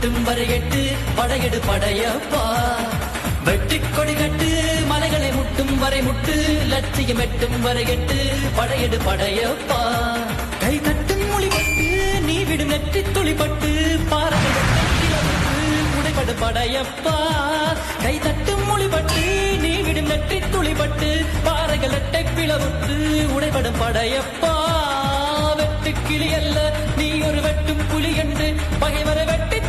வெட்டும் வரை எட்டு படையெடு படையப்பா வெட்டிக் கொடி கட்டு மலைகளை முட்டும் வரை முட்டு லட்சியம் எட்டும் வரை எட்டு படையெடு படையப்பா கை தட்டும் மொழிபட்டு நீ விடும் நெற்றி துளிப்பட்டு பாறைகள் உடைபடு படையப்பா கை தட்டும் மொழிபட்டு நீ விடும் நெற்றி துளிப்பட்டு பாறைகள் எட்டை பிளவுட்டு உடைபடும் படையப்பா வெட்டு கிளி அல்ல நீ ஒரு வெட்டும் புலி என்று பகைவரை வெட்டி